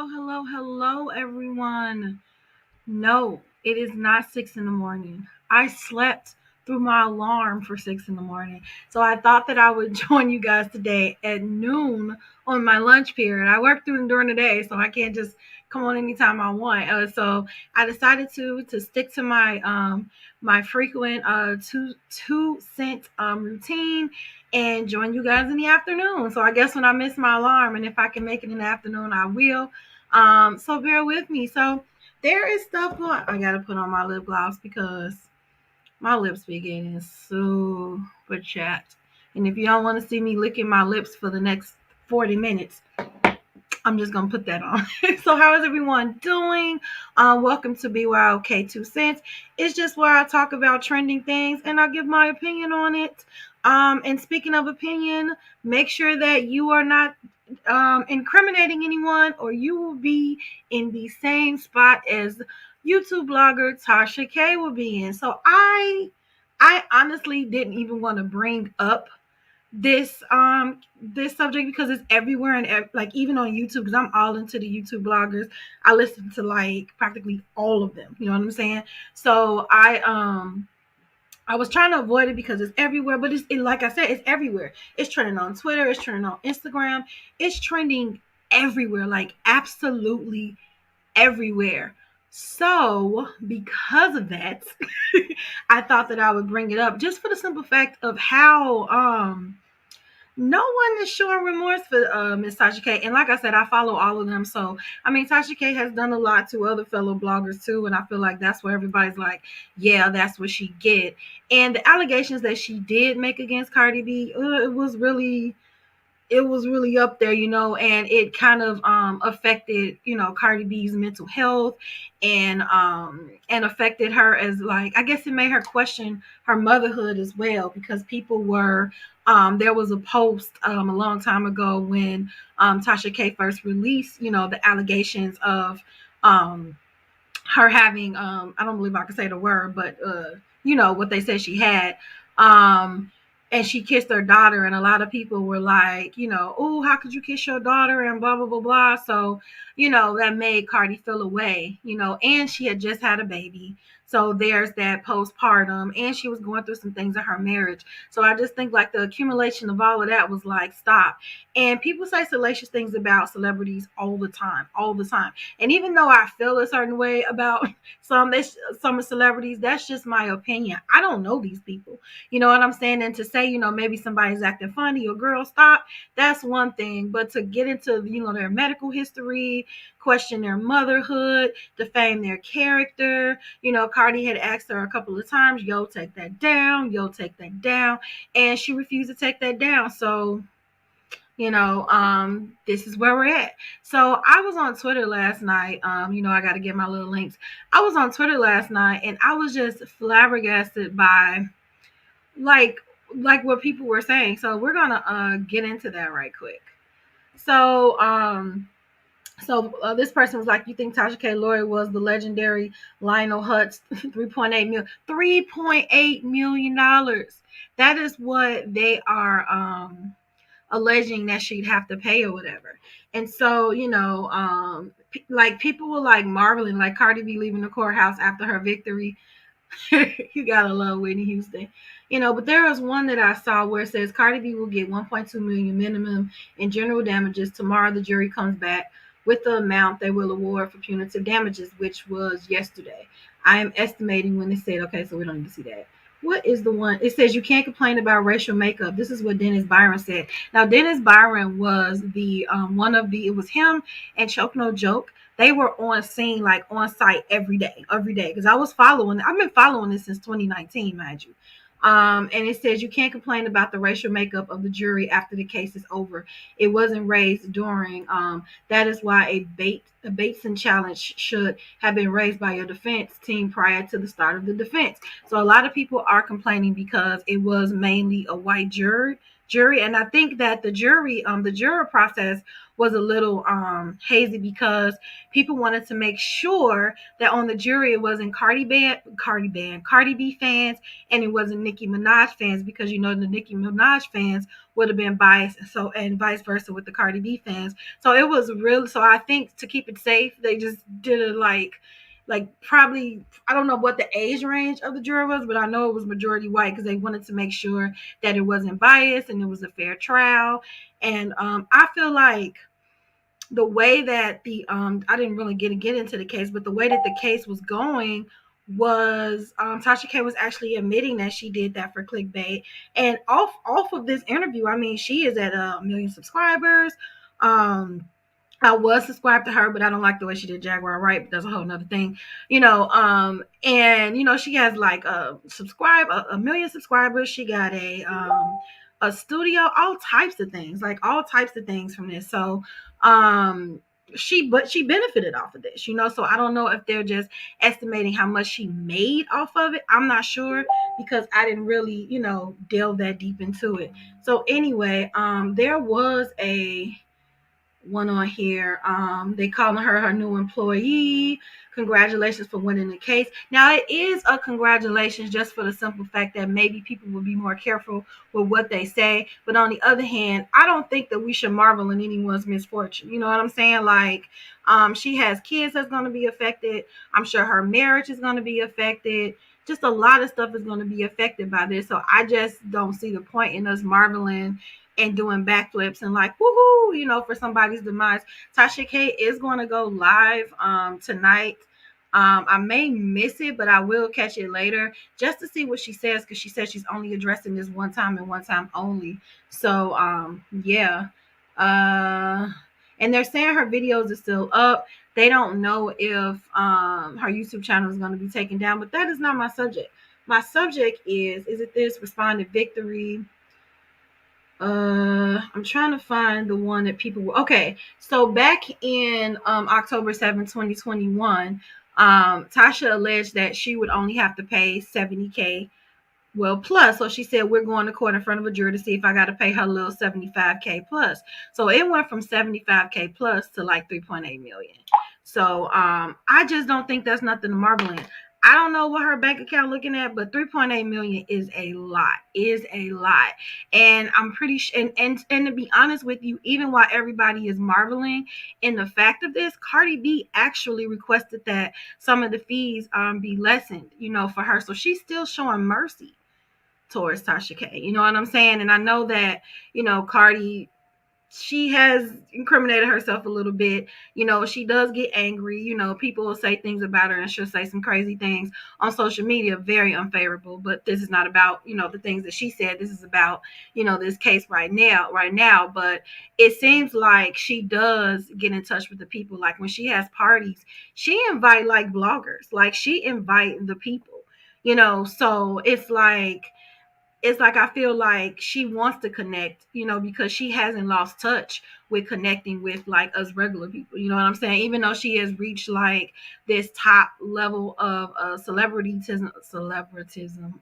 Hello, everyone. No, it is not 6 in the morning. I slept through my alarm for 6 in the morning. So I thought that I would join you guys today at noon on my lunch period. I work during the day, so I can't just come on anytime I want. So I decided to stick to my frequent 2 cent routine and join you guys in the afternoon. So I guess when I miss my alarm and if I can make it in the afternoon, I will. So bear with me. So there is stuff going. I gotta put on my lip gloss because my lips be getting super chapped. And if you don't want to see me licking my lips for the next 40 minutes, I'm just gonna put that on. So how is everyone doing? Welcome to BYOK 2 cents. It's just where I talk about trending things and I give my opinion on it. And speaking of opinion, make sure that you are not incriminating anyone, or you will be in the same spot as YouTube blogger Tasha K will be in. So I honestly didn't even want to bring up this subject because it's everywhere and like even on YouTube, because I'm all into the YouTube bloggers. I listen to like practically all of them. You know what I'm saying? So I was trying to avoid it because it's everywhere, but like I said, it's everywhere. It's trending on Twitter, it's trending on Instagram, it's trending everywhere, like absolutely everywhere. So, because of that, I thought that I would bring it up just for the simple fact of how no one is showing remorse for Miss Tasha K. And like I said, I follow all of them. So, I mean, Tasha K has done a lot to other fellow bloggers too. And I feel like that's where everybody's like, yeah, that's what she get. And the allegations that she did make against Cardi B, it was really up there, and it kind of affected, Cardi B's mental health and affected her as, like, I guess it made her question her motherhood as well, because people were there was a post a long time ago when Tasha K first released, the allegations of um her having I don't believe I can say the word, but what they said she had. And she kissed her daughter, and a lot of people were like, oh, how could you kiss your daughter, and blah blah blah blah. So that made Cardi feel away, and she had just had a baby, so there's that postpartum, and she was going through some things in her marriage. So I just think like the accumulation of all of that was like, stop. And people say salacious things about celebrities all the time. And even though I feel a certain way about some celebrities, that's just my opinion. I don't know these people. You know what I'm saying? And to say, maybe somebody's acting funny or girl, stop, that's one thing. But to get into, their medical history, question their motherhood, defame their character. Cardi had asked her a couple of times, yo, take that down, yo, take that down. And she refused to take that down. So this is where we're at. So I was on Twitter last night. I got to get my little links. I was on Twitter last night and I was just flabbergasted by like what people were saying. So we're gonna get into that right quick. So this person was like, you think Tasha K. Lloyd was the legendary Lionel Hutz $3.8 million? That is what they are alleging that she'd have to pay or whatever. And so, like people were like marveling, like Cardi B leaving the courthouse after her victory. You gotta love Whitney Houston. But there was one that I saw where it says Cardi B will get 1.2 million minimum in general damages. Tomorrow the jury comes back with the amount they will award for punitive damages, which was yesterday. I am estimating when they said, okay, so we don't need to see that. What is the one? It says you can't complain about racial makeup. This is what Dennis Byron said. Now, Dennis Byron was the it was him and Choke No Joke. They were on scene, like on site every day. Because I've been following this since 2019, mind you. And it says you can't complain about the racial makeup of the jury after the case is over. It wasn't raised during. That is why a Bateson challenge should have been raised by your defense team prior to the start of the defense. So a lot of people are complaining because it was mainly a white jury. jury. And I think that the juror process was a little hazy because people wanted to make sure that on the jury it wasn't Cardi B fans, and it wasn't Nicki Minaj fans, because you know the Nicki Minaj fans would have been biased, so and vice versa with the Cardi B fans. So it was real. So I think to keep it safe, they just did it like probably, I don't know what the age range of the jury was, but I know it was majority white because they wanted to make sure that it wasn't biased and it was a fair trial. And I feel like the way that the I didn't really get into the case, but the way that the case was going was Tasha K was actually admitting that she did that for clickbait. And off of this interview, I mean, she is at a million subscribers. Um, I was subscribed to her, but I don't like the way she did Jaguar right. But that's a whole nother thing, and she has like a million subscribers. She got a studio, all types of things, like all types of things from this. So um she benefited off of this, so I don't know if they're just estimating how much she made off of it. I'm not sure because I didn't really, delve that deep into it. So anyway, there was a one on here. They calling her new employee. Congratulations for winning the case. Now it is a congratulations just for the simple fact that maybe people will be more careful with what they say. But on the other hand, I don't think that we should marvel in anyone's misfortune. You know what I'm saying? Like, she has kids that's going to be affected. I'm sure her marriage is going to be affected. Just a lot of stuff is going to be affected by this. So I just don't see the point in us marveling and doing backflips and like woohoo, for somebody's demise. Tasha K is going to go live tonight. I may miss it, but I will catch it later just to see what she says, because she says she's only addressing this one time and one time only. So yeah. Uh and they're saying her videos are still up. They don't know if her YouTube channel is going to be taken down, but that is not my subject. My subject is it this responded victory? I'm trying to find the one that people were okay. So back in October 7th, 2021, Tasha alleged that she would only have to pay 70K, well, plus. So she said, we're going to court in front of a jury to see if I got to pay her little 75K plus. So it went from 75K plus to like 3.8 million. So I just don't think that's nothing to marvel in. I don't know what her bank account looking at, but 3.8 million is a lot. And I'm pretty sure, and to be honest with you, even while everybody is marveling in the fact of this, Cardi B actually requested that some of the fees be lessened, for her. So she's still showing mercy towards Tasha K. You know what I'm saying? And I know that, Cardi, she has incriminated herself a little bit. She does get angry. People will say things about her and she'll say some crazy things on social media, very unfavorable. But this is not about, the things that she said. This is about, this case right now. But it seems like she does get in touch with the people. Like when she has parties, she invite like bloggers, like she invite the people, so it's like I feel like she wants to connect, because she hasn't lost touch with connecting with like us regular people. You know what I'm saying? Even though she has reached like this top level of celebritism.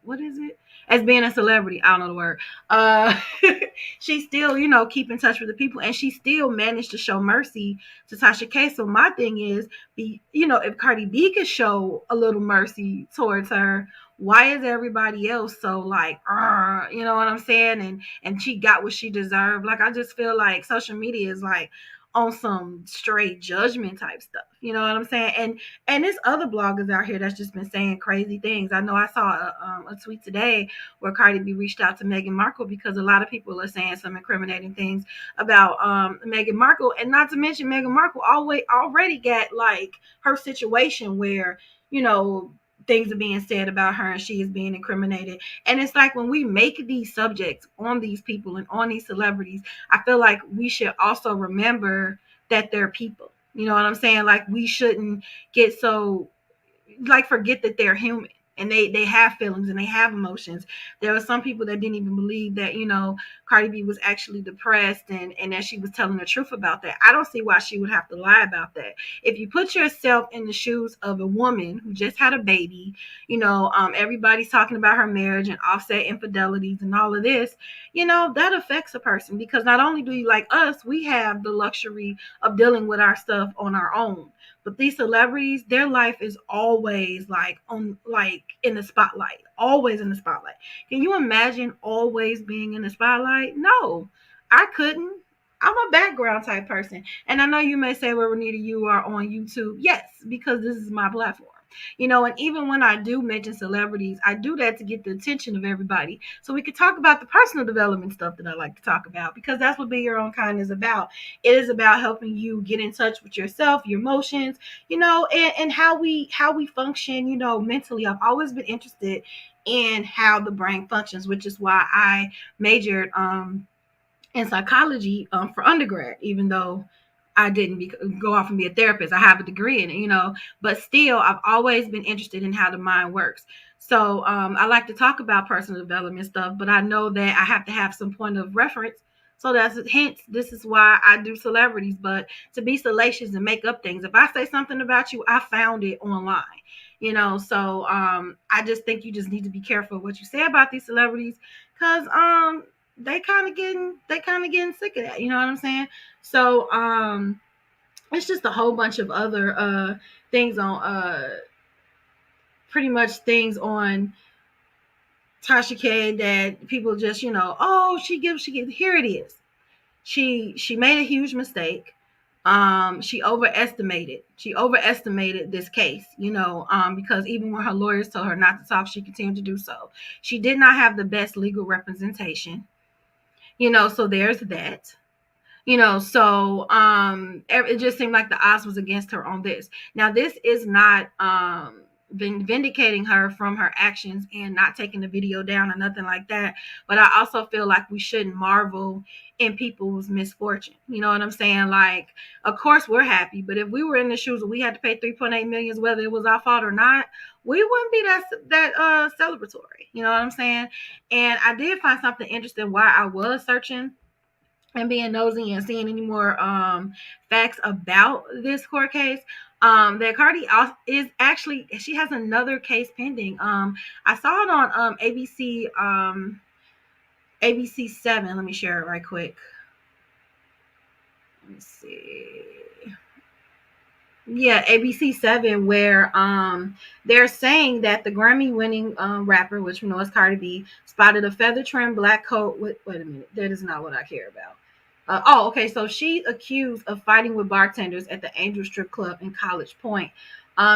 What is it? As being a celebrity, I don't know the word. Uh, she still, keep in touch with the people, and she still managed to show mercy to Tasha K. So my thing is, if Cardi B could show a little mercy towards her, why is everybody else so like, you know what I'm saying? And she got what she deserved. Like, I just feel like social media is like on some straight judgment type stuff. You know what I'm saying? And there's other bloggers out here that's just been saying crazy things. I know I saw a tweet today where Cardi B reached out to Meghan Markle because a lot of people are saying some incriminating things about Meghan Markle, and not to mention Meghan Markle already got like her situation where, things are being said about her and she is being incriminated. And it's like when we make these subjects on these people and on these celebrities, I feel like we should also remember that they're people. You know what I'm saying? Like we shouldn't get so like forget that they're human. and they have feelings and they have emotions. There were some people that didn't even believe that, Cardi B was actually depressed, and that she was telling the truth about that. I don't see why she would have to lie about that. If you put yourself in the shoes of a woman who just had a baby, everybody's talking about her marriage and Offset infidelities and all of this, that affects a person, because not only do you, like us, we have the luxury of dealing with our stuff on our own. But these celebrities, their life is always like in the spotlight, always in the spotlight. Can you imagine always being in the spotlight? No, I couldn't. I'm a background type person. And I know you may say, well, Renita, you are on YouTube. Yes, because this is my platform. And even when I do mention celebrities, I do that to get the attention of everybody. So we could talk about the personal development stuff that I like to talk about, because that's what Be Your Own Kind is about. It is about helping you get in touch with yourself, your emotions, and how we function, mentally. I've always been interested in how the brain functions, which is why I majored in psychology for undergrad, even though I didn't go off and be a therapist. I have a degree in it, but still, I've always been interested in how the mind works. So I like to talk about personal development stuff, but I know that I have to have some point of reference. So that's hence, this is why I do celebrities. But to be salacious and make up things, if I say something about you, I found it online. So I just think you just need to be careful what you say about these celebrities, because they kind of getting sick of that. You know what I'm saying? So it's just a whole bunch of other things on pretty much things on Tasha K that people just, oh, she gives, here it is. She made a huge mistake. She overestimated this case, because even when her lawyers told her not to talk, she continued to do so. She did not have the best legal representation, so there's that. So it just seemed like the odds was against her on this. Now, this is not vindicating her from her actions and not taking the video down or nothing like that, but I also feel like we shouldn't marvel in people's misfortune. You know what I'm saying? Like, of course we're happy, but if we were in the shoes and we had to pay 3.8 million, whether it was our fault or not, we wouldn't be that celebratory. You know what I'm saying? And I did find something interesting while I was searching and being nosy and seeing any more facts about this court case. That Cardi is actually, she has another case pending. I saw it on ABC 7. Let me share it right quick. Let me see. Yeah, ABC 7, where they're saying that the Grammy winning rapper, which we know is Cardi B, spotted a feather trimmed black coat with, wait a minute, that is not what I care about. Okay. So she's accused of fighting with bartenders at the Angel Strip Club in College Point.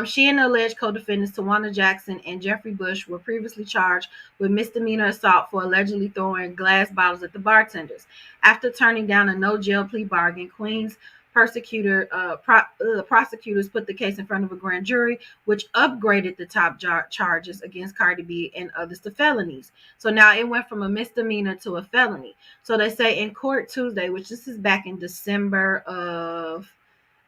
She and the alleged co-defendants Tawana Jackson and Jeffrey Bush were previously charged with misdemeanor assault for allegedly throwing glass bottles at the bartenders. After turning down a no-jail plea bargain, Queens prosecutors put the case in front of a grand jury, which upgraded the top charges against Cardi B and others to felonies. So now it went from a misdemeanor to a felony. So they say in court Tuesday, which this is back in December of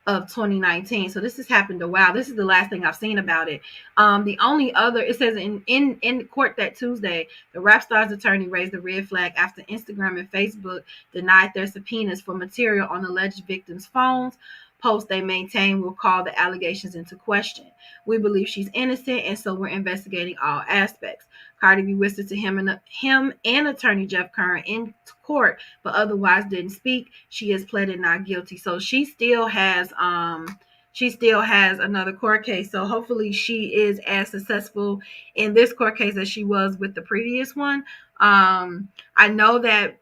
2019. So this has happened a while. This is the last thing I've seen about it. The only other, it says in court that Tuesday, the rap star's attorney raised a red flag after Instagram and Facebook denied their subpoenas for material on alleged victims' phones. Posts they maintain will call the allegations into question. We believe she's innocent, and so we're investigating all aspects. Cardi B whispered to him and attorney Jeff Curran in court, but otherwise didn't speak. She has pleaded not guilty. So she still has another court case. So hopefully she is as successful in this court case as she was with the previous one. I know that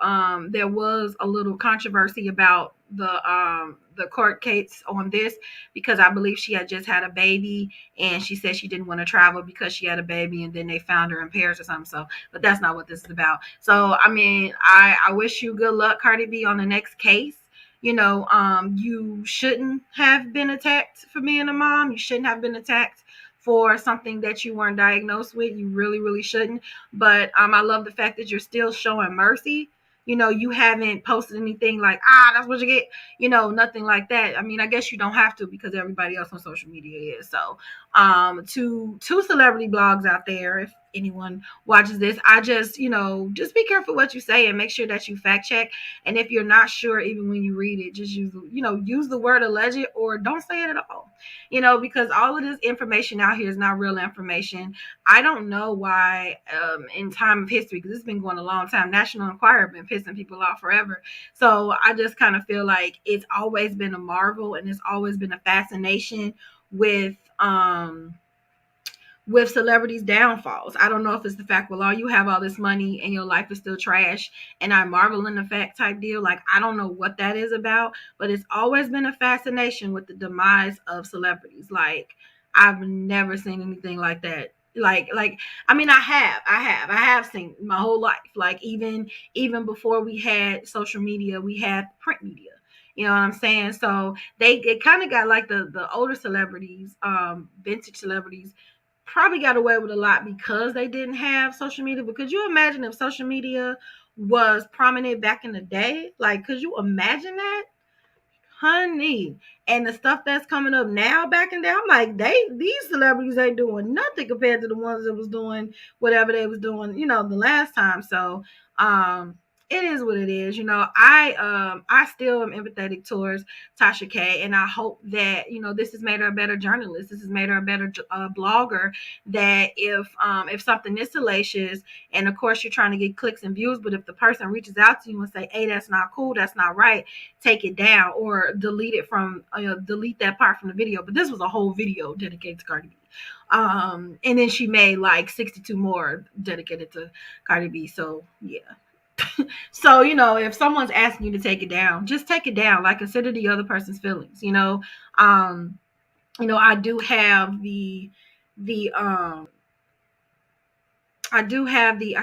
there was a little controversy about the court case on this, because I believe she had just had a baby and she said she didn't want to travel because she had a baby, and then they found her in Paris or something. So, but that's not what this is about. So, I mean, I wish you good luck, Cardi B, on the next case. You shouldn't have been attacked for being a mom. You shouldn't have been attacked for something that you weren't diagnosed with. You really, really shouldn't. But I love the fact that you're still showing mercy you haven't posted anything like, that's what you get, nothing like that. I mean, I guess you don't have to because everybody else on social media is. So, two celebrity blogs out there, if anyone watches this, I just be careful what you say and make sure that you fact check. And if you're not sure, even when you read it, just use the word alleged or don't say it at all. Because all of this information out here is not real information. I don't know why, in time of history, because it's been going a long time, National Enquirer been pissing people off forever. So I just kind of feel like it's always been a marvel and it's always been a fascination with celebrities' downfalls. I don't know if it's the fact, well, you have all this money and your life is still trash, and I marvel in the fact type deal. Like, I don't know what that is about, but it's always been a fascination with the demise of celebrities. Like, I've never seen anything like that. Like, I mean, I have seen my whole life. Like, even before we had social media, we had print media. You know what I'm saying? So it kind of got like the older celebrities, vintage celebrities, probably got away with a lot because they didn't have social media. But could you imagine if social media was prominent back in the day? Like, could you imagine that? Honey, and the stuff that's coming up now back in there, I'm like, these celebrities ain't doing nothing compared to the ones that was doing whatever they was doing, the last time. So it is what it is. I still am empathetic towards Tasha K, and I hope that this has made her a better journalist. This has made her a better blogger. That if something is salacious, and of course you're trying to get clicks and views, but if the person reaches out to you and say, hey, that's not cool, that's not right, take it down or delete that part from the video. But this was a whole video dedicated to Cardi B. And then she made like 62 more dedicated to Cardi B. So yeah. So, if someone's asking you to take it down, just take it down. Like, consider the other person's feelings. I do have the I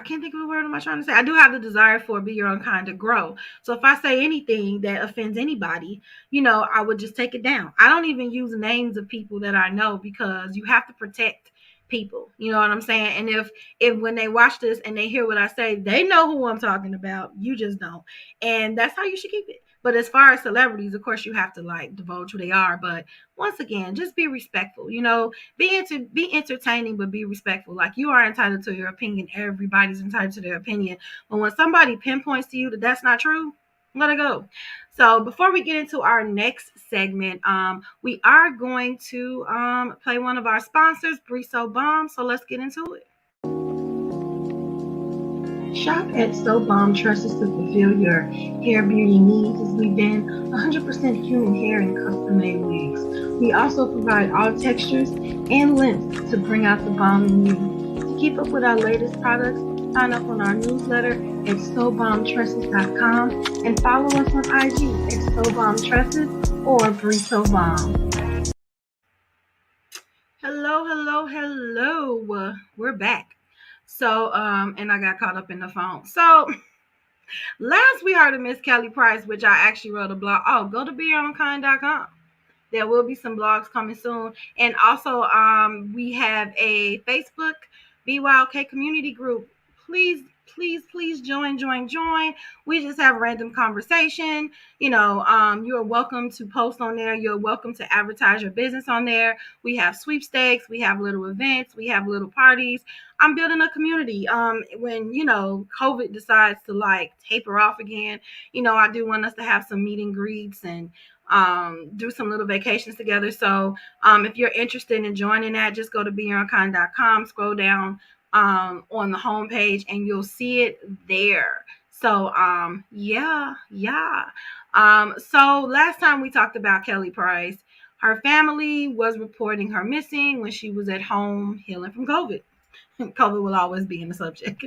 can't think of the word am I trying to say. I do have the desire for be your own kind to grow. So if I say anything that offends anybody, I would just take it down. I don't even use names of people that I know because you have to protect people. You know what I'm saying? And if when they watch this and they hear what I say, they know who I'm talking about. You just don't. And that's how you should keep it. But as far as celebrities, of course, you have to like divulge who they are. But once again, just be respectful. Be entertaining, but be respectful. Like, you are entitled to your opinion. Everybody's entitled to their opinion. But when somebody pinpoints to you that that's not true, let it go. So before we get into our next segment, we are going to play one of our sponsors, Briso Balm. So let's get into it. Shop at Soap Balm Trusted to fulfill your hair beauty needs as we bend 100% human hair in custom-made wigs. We also provide all textures and lengths to bring out the balm in you. To keep up with our latest products, sign up on our newsletter at soapbalmtresses.com and follow us on IG at soapbalmtresses or Briso Balm. Hello. We're back. So, and I got caught up in the phone. So, last we heard of Miss Kelly Price, which I actually wrote a blog. Oh, go to BYOK.com. There will be some blogs coming soon. And also, we have a Facebook BYOK community group. Please join. We just have random conversation. You're welcome to post on there. You're welcome to advertise your business on there. We have sweepstakes. We have little events. We have little parties. I'm building a community. When, COVID decides to like taper off again, I do want us to have some meet and greets and do some little vacations together. So if you're interested in joining that, just go to beyondkind.com, scroll down on the homepage, and you'll see it there. So yeah. So last time we talked about Kelly Price, her family was reporting her missing when she was at home healing from COVID. COVID will always be in the subject.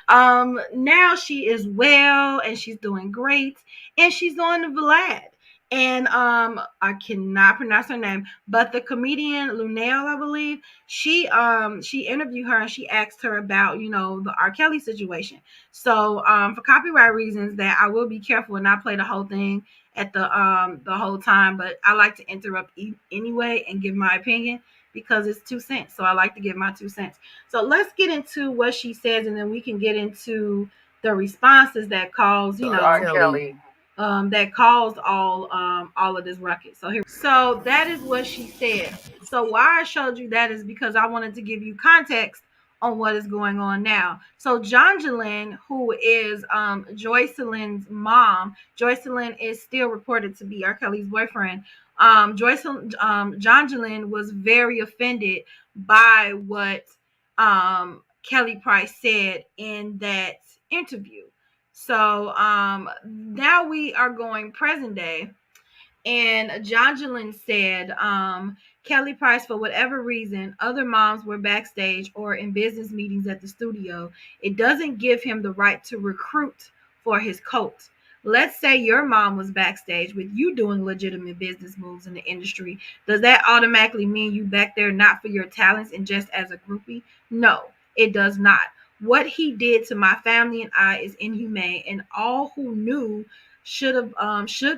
Now she is well and she's doing great, and she's on the Vlad. And I cannot pronounce her name, but the comedian Lunel, I believe, she interviewed her and she asked her about the R. Kelly situation. So for copyright reasons, that I will be careful and not play the whole thing at the whole time, but I like to interrupt anyway and give my opinion because it's 2 cents. So I like to give my 2 cents. So let's get into what she says, and then we can get into the responses that caused, Kelly. that caused all of this ruckus. So that is what she said. So why I showed you that is because I wanted to give you context on what is going on now. So Jonjelyn, who is Joycelyn's mom, Joycelyn is still reported to be R. Kelly's boyfriend. Jonjelyn was very offended by what Kelly Price said in that interview. So now we are going present day. And Jonjelyn said, Kelly Price, for whatever reason, other moms were backstage or in business meetings at the studio. It doesn't give him the right to recruit for his cult. Let's say your mom was backstage with you doing legitimate business moves in the industry. Does that automatically mean you back there not for your talents and just as a groupie? No, it does not. What he did to my family and I is inhumane, and all who knew should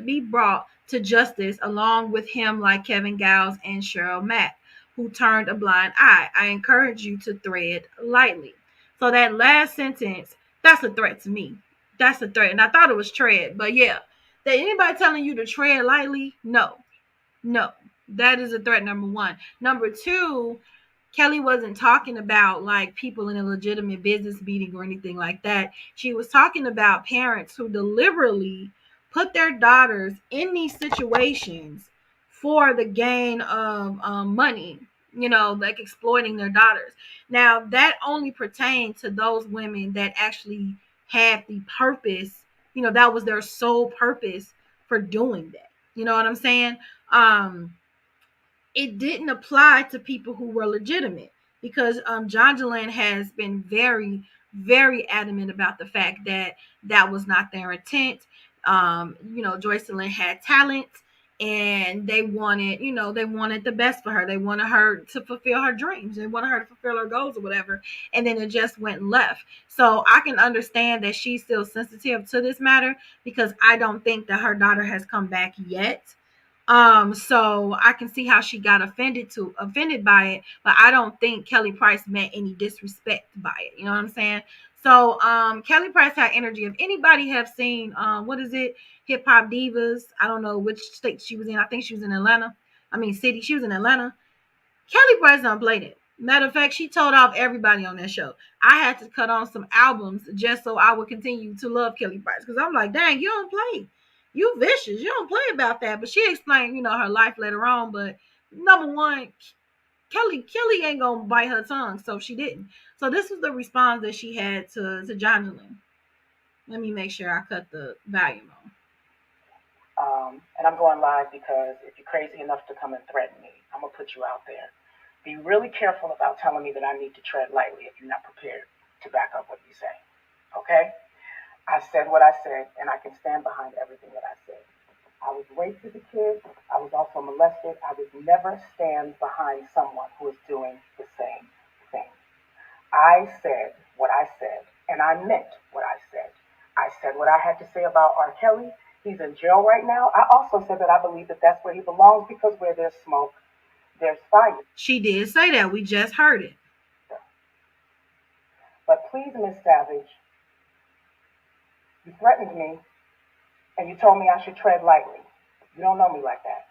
be brought to justice along with him, like Kevin Giles and Cheryl Mack, who turned a blind eye. I encourage you to tread lightly. So that last sentence, that's a threat to me. That's a threat. And I thought it was tread, but yeah. That anybody telling you to tread lightly? No. No. That is a threat, number one. Number two, Kelly wasn't talking about like people in a legitimate business meeting or anything like that. She was talking about parents who deliberately put their daughters in these situations for the gain of money, like exploiting their daughters. Now, that only pertained to those women that actually had the purpose, that was their sole purpose for doing that. You know what I'm saying? Um, it didn't apply to people who were legitimate because Jonjelyn has been very, very adamant about the fact that that was not their intent. Joycelyn had talent and they wanted the best for her. They wanted her to fulfill her dreams. They wanted her to fulfill her goals or whatever. And then it just went left. So I can understand that she's still sensitive to this matter because I don't think that her daughter has come back yet. So I can see how she got offended by it, but I don't think Kelly Price meant any disrespect by it. You know what I'm saying? So Kelly Price had energy. If anybody have seen what is it? Hip Hop Divas. I don't know which state she was in. I think she was in Atlanta. I mean city. She was in Atlanta. Kelly Price don't play that. Matter of fact, she told off everybody on that show. I had to cut on some albums just so I would continue to love Kelly Price because I'm like, dang, you don't play. You vicious. You don't play about that. But she explained, her life later on. But number one, Kelly ain't gonna bite her tongue, so she didn't. So this was the response that she had to Jonjelyn. Let me make sure I cut the volume on. And I'm going live because if you're crazy enough to come and threaten me, I'm going to put you out there. Be really careful about telling me that I need to tread lightly if you're not prepared to back up what you say. Okay? I said what I said, and I can stand behind everything that I said. I was raped as a kid. I was also molested. I would never stand behind someone who is doing the same thing. I said what I said, and I meant what I said. I said what I had to say about R. Kelly. He's in jail right now. I also said that I believe that that's where he belongs because where there's smoke, there's fire. She did say that. We just heard it. But please, Miss Savage, you threatened me and you told me I should tread lightly. You don't know me like that.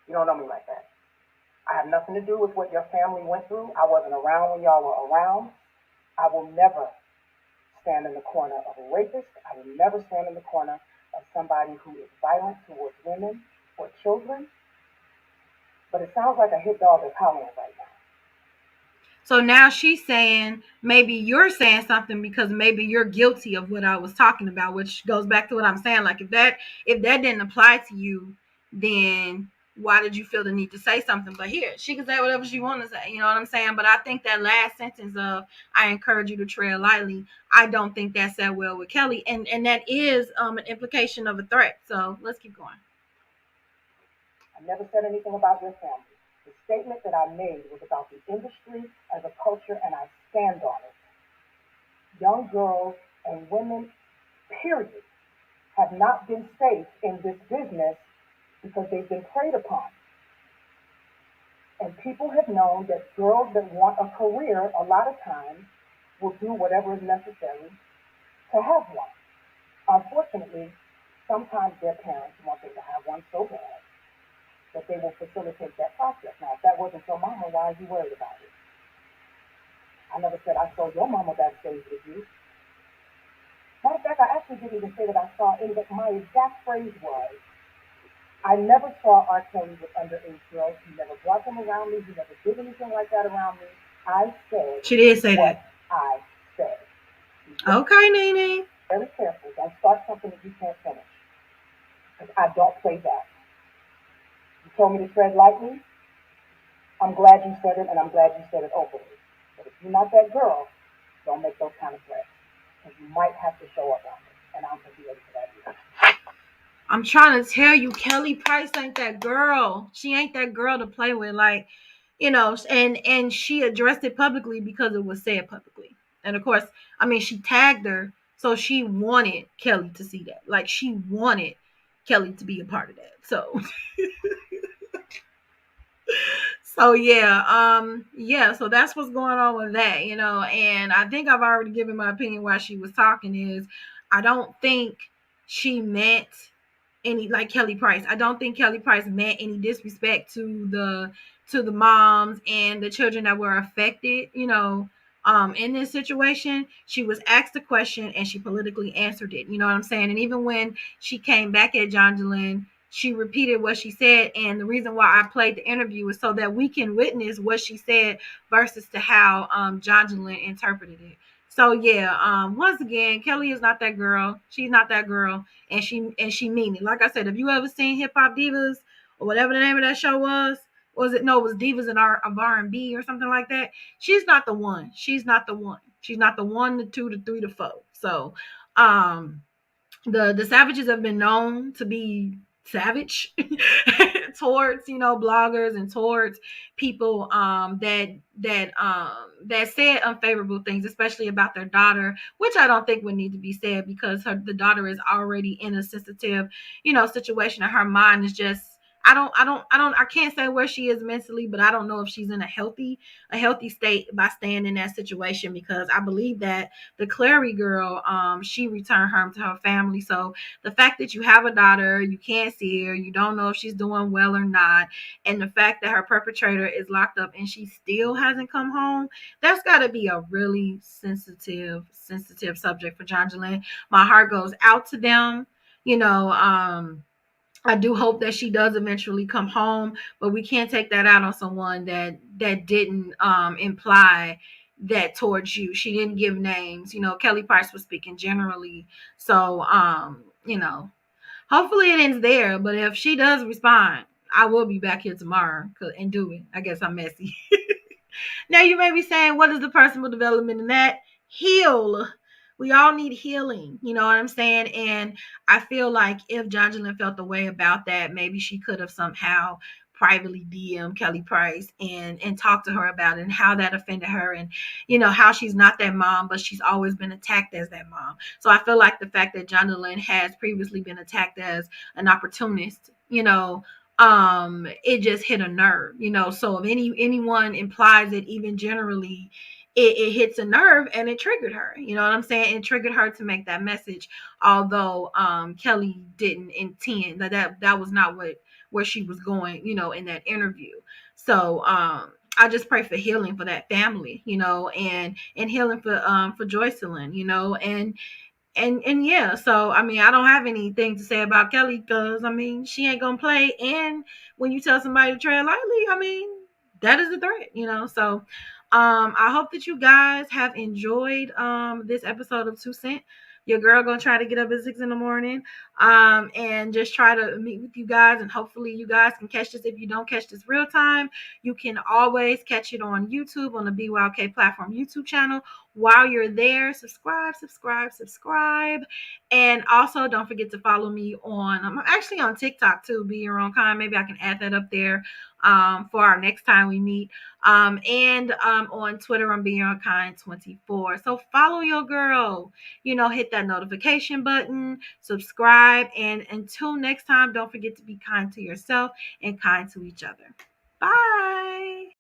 You don't know me like that. I have nothing to do with what your family went through. I wasn't around when y'all were around. I will never stand in the corner of a rapist. I will never stand in the corner of somebody who is violent towards women or children. But it sounds like a hit dog is howling right now. So now she's saying maybe you're saying something because maybe you're guilty of what I was talking about, which goes back to what I'm saying. Like if that didn't apply to you, then why did you feel the need to say something? But here, she can say whatever she wants to say. You know what I'm saying? But I think that last sentence of I encourage you to tread lightly, I don't think that sat well with Kelly. And that is an implication of a threat. So let's keep going. I never said anything about your family. The statement that I made was about the industry as a culture, and I stand on it. Young girls and women, period, have not been safe in this business because they've been preyed upon. And people have known that girls that want a career, a lot of times, will do whatever is necessary to have one. Unfortunately, sometimes their parents want them to have one so bad that they will facilitate that process. Now, if that wasn't your mama, why are you worried about it? I never said I saw your mama backstage with you. Matter of fact, I actually didn't even say that I saw any, but my exact phrase was, I never saw R. Kelly with underage girls. He never brought them around me. He never did anything like that around me. I said She did say what that. I said. Be Okay, Nene. very careful. Don't start something that you can't finish. Because I don't play that. You told me to tread lightly. I'm glad you said it, and I'm glad you said it openly. But if you're not that girl, don't make those kind of threats. Because you might have to show up on it. And I'm going to be ready for that either. I'm trying to tell you, Kelly Price ain't that girl. She ain't that girl to play with. Like, and she addressed it publicly because it was said publicly. And of course, I mean, she tagged her, so she wanted Kelly to see that. Like, she wanted Kelly to be a part of that. So so that's what's going on with that. And I think I've already given my opinion while she was talking is I don't think she meant any, like Kelly Price. I don't think Kelly Price meant any disrespect to the moms and the children that were affected, in this situation. She was asked a question and she politically answered it. You know what I'm saying? And even when she came back at Jonjelyn, she repeated what she said. And the reason why I played the interview is so that we can witness what she said versus to how Jonjelyn interpreted it. So yeah, once again, Kelly is not that girl. She's not that girl, and she mean it. Like I said, if you ever seen Hip Hop Divas or whatever the name of that show was it no, it was Divas in R&B or something like that. She's not the one. She's not the one. She's not the one, the two, the three, the four. So, um, the savages have been known to be savage towards bloggers and towards people that said unfavorable things, especially about their daughter, which I don't think would need to be said because the daughter is already in a sensitive situation, and her mind is just I can't say where she is mentally, but I don't know if she's in a healthy state by staying in that situation, because I believe that the Clary girl, she returned home to her family. So the fact that you have a daughter, you can't see her, you don't know if she's doing well or not, and the fact that her perpetrator is locked up and she still hasn't come home, that's got to be a really sensitive subject for Jonjelyn. My heart goes out to them. You know, I do hope that she does eventually come home, but we can't take that out on someone that didn't imply that towards you. She didn't give names. Kelly Price was speaking generally. So hopefully it ends there. But if she does respond, I will be back here tomorrow and do it. I guess I'm messy. Now you may be saying, what is the personal development in that? Heal. We all need healing. You know what I'm saying? And I feel like if Jonjelyn felt the way about that, maybe she could have somehow privately DM Kelly Price and talk to her about it and how that offended her, and how she's not that mom, but she's always been attacked as that mom. So I feel like the fact that Jonjelyn has previously been attacked as an opportunist, it just hit a nerve. So if anyone implies it, even generally, it hits a nerve and it triggered her. You know what I'm saying? It triggered her to make that message, although Kelly didn't intend that was not where she was going, in that interview. So I just pray for healing for that family, and healing for Joycelyn, and yeah, so I mean, I don't have anything to say about Kelly because I mean, she ain't gonna play. And when you tell somebody to tread lightly, I mean, that is a threat. So I hope that you guys have enjoyed this episode of Two Cent. Your girl gonna try to get up at 6 in the morning, and just try to meet with you guys, and hopefully you guys can catch this. If you don't catch this real time, you can always catch it on YouTube, on the BYOK platform YouTube channel. While you're there, subscribe. And also don't forget to follow me I'm actually on TikTok too, Be Your Own Kind. Maybe I can add that up there for our next time we meet. And on Twitter, I'm Be Your Own Kind 24. So follow your girl, hit that notification button, subscribe. And until next time, don't forget to be kind to yourself and kind to each other. Bye.